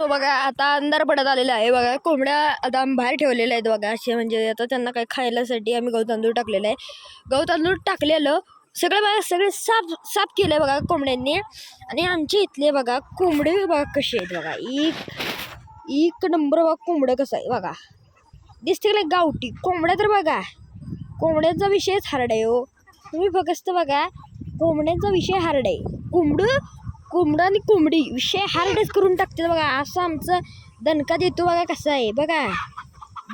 तो बघा आता अंधार पडत आलेला आहे बघा. कोंबड्या आता आम्ही बाहेर ठेवलेल्या आहेत बघा. असे म्हणजे आता त्यांना काही खायलासाठी आम्ही गहू तांदूळ टाकलेलं आहे. गहू तांदूळ टाकलेलं सगळे बघा सगळे साफ केलं बघा कोंबड्यांनी. आणि आमच्या इथले बघा कोंबडे बघा कसे आहेत बघा. एक नंबर बघा कोंबडं कसं आहे बघा. दिसते का गावठी कोंबड्या. तर बघा कोंबड्यांचा विषयच हार्ड आहे हो. तुम्ही फक्त बघा कोंबड्यांचा विषय हार्ड आहे. कोंबडा आणि कोंबडी विषय हार्डच करून टाकते बघा. असं आमचं दणका देतो बघा. कसं आहे बघा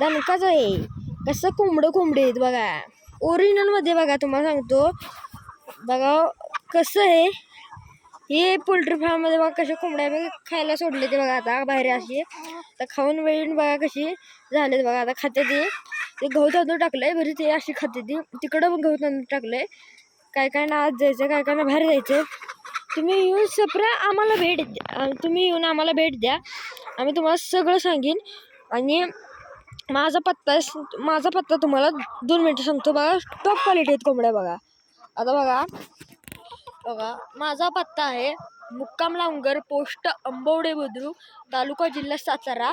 दणकाच आहे. कसं कोंबडी आहेत बघा ओरिजिनलमध्ये बघा. तुम्हाला सांगतो बघा कसं आहे. हे पोल्ट्री फार्ममध्ये बघा कशा कोंबड्या बघा खायला सोडले ते बघा. आता बाहेर अशी तर खाऊन वेळून बघा कशी झालेत बघा. आता खाते ते गहू तांदूळ टाकलंय बरी. ते अशी खाते ती. तिकडं पण गहू तांदूळ टाकलंय. काय काय ना आज जायचं काय काय ना बाहेर जायचं. तुम्ही येऊन आम्हाला भेट द्या. तुम्ही येऊन आम्हाला भेट द्या. आम्ही तुम्हाला सगळं सांगेन. आणि माझा पत्ता तुम्हाला 2 मिनिटं सांगतो बघा. टॉप क्वालिटी आहेत कोंबड्या बघा. आता बघा माझा पत्ता आहे मुक्काम लावंगर, पोस्ट अंबवडे बुद्रुक, तालुका जिल्हा सातारा.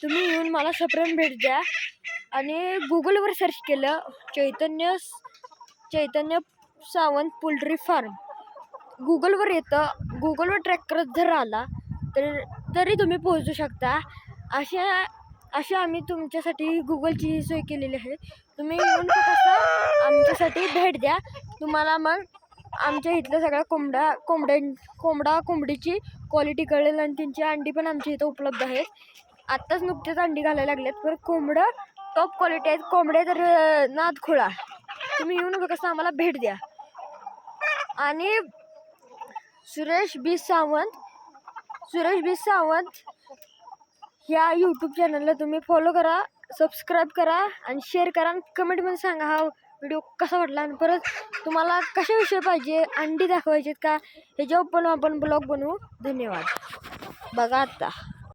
तुम्ही येऊन मला सप्रेम भेट द्या. आणि गुगलवर सर्च केलं चैतन्य सावंत पोल्ट्री फार्म गुगलवर येतं. गुगलवर ट्रॅक करत जर आला तरी तुम्ही पोहोचू शकता. अशा आम्ही तुमच्यासाठी गुगलची सोय केलेली आहे. तुम्ही येऊन फक्त आमच्यासाठी भेट द्या. तुम्हाला मग आमच्या इथलं सगळ्या कोंबडीची क्वालिटी कळेल. आणि त्यांची अंडी पण आमच्या इथं उपलब्ध आहेत. आत्ताच नुकतेच अंडी घालायला लागल्यात. पण कोंबडं टॉप क्वालिटी आहेत. कोंबड्या तर नाद खोळा. तुम्ही येऊन फक्त आम्हाला भेट द्या. आणि सुरेश बी सावंत ह्या यूट्यूब चॅनलला तुम्ही फॉलो करा, सबस्क्राईब करा आणि शेअर करा. आणि कमेंटमध्ये सांगा हा व्हिडिओ कसा वाटला. आणि परत तुम्हाला कशाविषयी पाहिजे, अंडी दाखवायचे का, ह्याच्यावर पण आपण ब्लॉग बनवू. धन्यवाद. बघा आता